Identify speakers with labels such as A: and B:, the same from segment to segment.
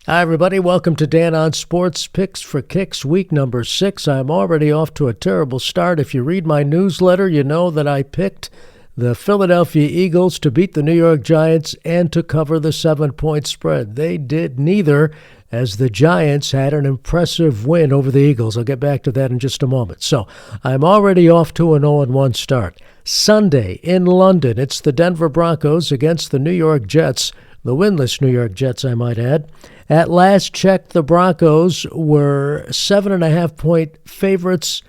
A: Hi, everybody. Welcome to Dan on Sports Picks for Kicks, week number 6. I'm already off to a terrible start. If you read my newsletter, you know that I picked the Philadelphia Eagles to beat the New York Giants and to cover the 7-point spread. They did neither, as the Giants had an impressive win over the Eagles. I'll get back to that in just a moment. So I'm already off to an 0-1 start. Sunday in London, it's the Denver Broncos against the New York Jets, the winless New York Jets, I might add. At last check, the Broncos were 7.5-point favorites.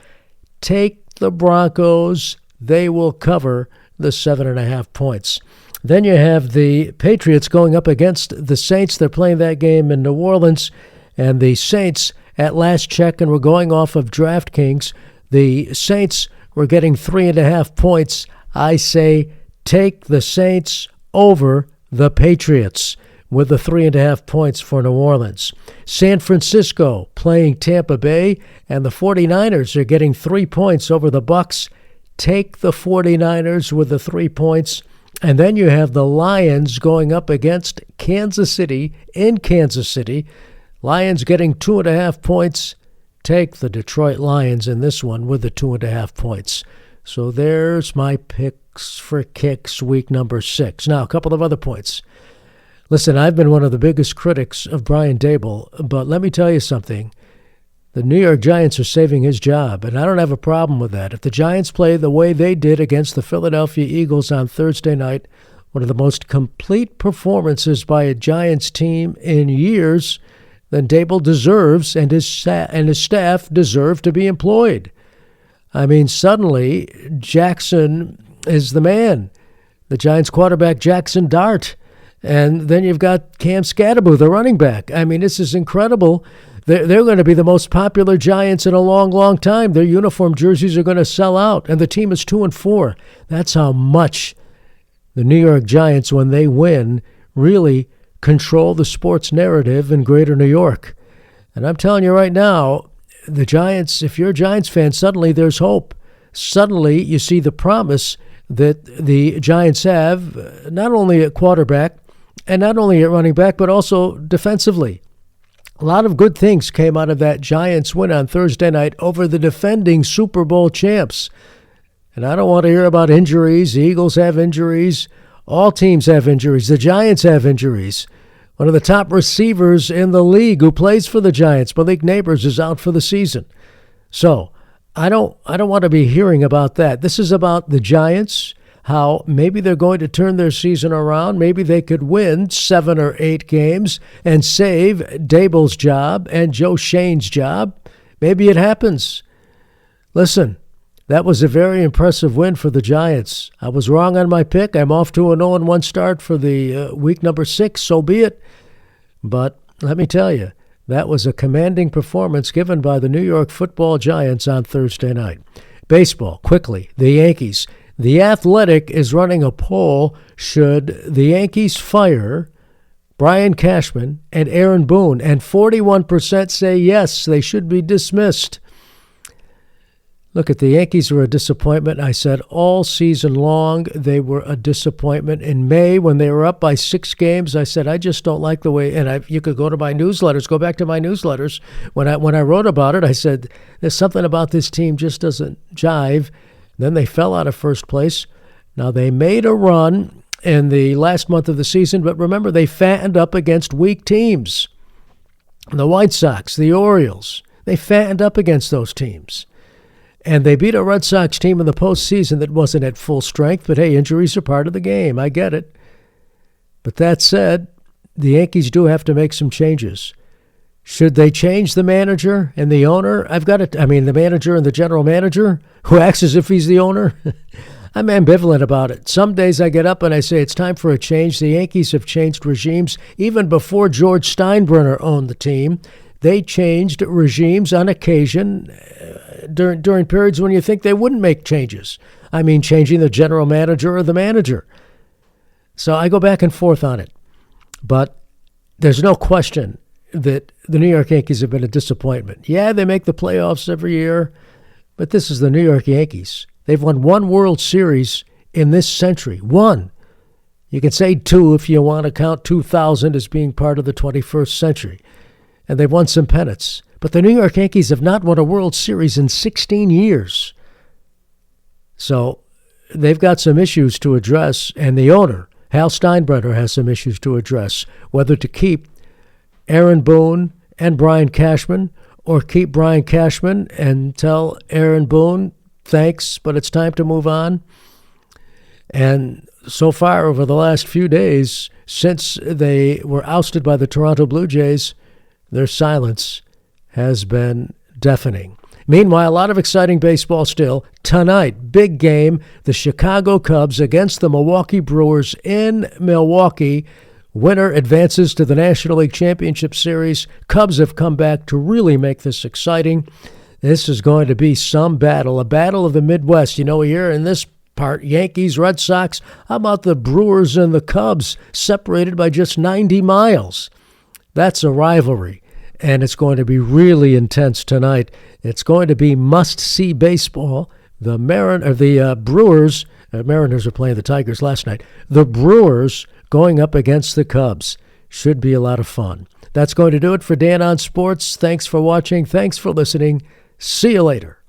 A: Take the Broncos. They will cover the 7.5 points. Then you have the Patriots going up against the Saints. They're playing that game in New Orleans. And the Saints, at last check, and we're going off of DraftKings, the Saints were getting 3.5 points. I say take the Saints over the Patriots with the 3.5 points for New Orleans. San Francisco playing Tampa Bay, and the 49ers are getting 3 points over the Bucs. Take the 49ers with the 3 points. And then you have the Lions going up against Kansas City in Kansas City. Lions getting 2.5 points. Take the Detroit Lions in this one with the 2.5 points. So there's my picks for kicks week number 6. Now, a couple of other points. Listen, I've been one of the biggest critics of Brian Daboll, but let me tell you something. The New York Giants are saving his job, and I don't have a problem with that. If the Giants play the way they did against the Philadelphia Eagles on Thursday night, one of the most complete performances by a Giants team in years, then Daboll deserves and his staff deserve to be employed. I mean, suddenly Jackson is the man. The Giants quarterback, Jackson Dart. And then you've got Cam Scadaboo, the running back. I mean, this is incredible. They're going to be the most popular Giants in a long, long time. Their uniform jerseys are going to sell out, and the team is 2-4. That's how much the New York Giants, when they win, really control the sports narrative in greater New York. And I'm telling you right now, the Giants, if you're a Giants fan, suddenly there's hope. Suddenly you see the promise that the Giants have, not only at quarterback and not only at running back, but also defensively. A lot of good things came out of that Giants win on Thursday night over the defending Super Bowl champs. And I don't want to hear about injuries. The Eagles have injuries. All teams have injuries. The Giants have injuries. One of the top receivers in the league who plays for the Giants, Malik Neighbors, is out for the season. So I don't want to be hearing about that. This is about the Giants, how maybe they're going to turn their season around. Maybe they could win 7 or 8 games and save Daboll's job and Joe Shane's job. Maybe it happens. Listen, that was a very impressive win for the Giants. I was wrong on my pick. I'm off to an 0-1 start for the week number 6, so be it. But let me tell you, that was a commanding performance given by the New York Football Giants on Thursday night. Baseball, quickly, the Yankees. The Athletic is running a poll. Should the Yankees fire Brian Cashman and Aaron Boone? And 41% say yes, they should be dismissed. Look, the Yankees were a disappointment. I said all season long they were a disappointment. In May, when they were up by 6 games, I said I just don't like the way. And you could go to my newsletters, go back to my newsletters. When I wrote about it, I said there's something about this team just doesn't jive. Then they fell out of first place. Now they made a run in the last month of the season, but remember they fattened up against weak teams. The White Sox, the Orioles, they fattened up against those teams. And they beat a Red Sox team in the postseason that wasn't at full strength. But, hey, injuries are part of the game. I get it. But that said, the Yankees do have to make some changes. Should they change the manager and the owner? The manager and the general manager, who acts as if he's the owner? I'm ambivalent about it. Some days I get up and I say it's time for a change. The Yankees have changed regimes. Even before George Steinbrenner owned the team, they changed regimes on occasion during periods when you think they wouldn't make changes. I mean, changing the general manager or the manager. So I go back and forth on it. But there's no question that the New York Yankees have been a disappointment. Yeah, they make the playoffs every year, but this is the New York Yankees. They've won 1 World Series in this century. 1. You can say two if you want to count 2000 as being part of the 21st century. And they've won some pennants. But the New York Yankees have not won a World Series in 16 years. So they've got some issues to address, and the owner, Hal Steinbrenner, has some issues to address, whether to keep Aaron Boone and Brian Cashman, or keep Brian Cashman and tell Aaron Boone, thanks, but it's time to move on. And so far, over the last few days, since they were ousted by the Toronto Blue Jays, their silence has been deafening. Meanwhile, a lot of exciting baseball still. Tonight, big game, the Chicago Cubs against the Milwaukee Brewers in Milwaukee. Winner advances to the National League Championship Series. Cubs have come back to really make this exciting. This is going to be some battle, a battle of the Midwest. You know, here in this part, Yankees, Red Sox. How about the Brewers and the Cubs, separated by just 90 miles? That's a rivalry, and it's going to be really intense tonight. It's going to be must-see baseball. The Brewers, Mariners are playing the Tigers last night. The Brewers going up against the Cubs. Should be a lot of fun. That's going to do it for Dan on Sports. Thanks for watching. Thanks for listening. See you later.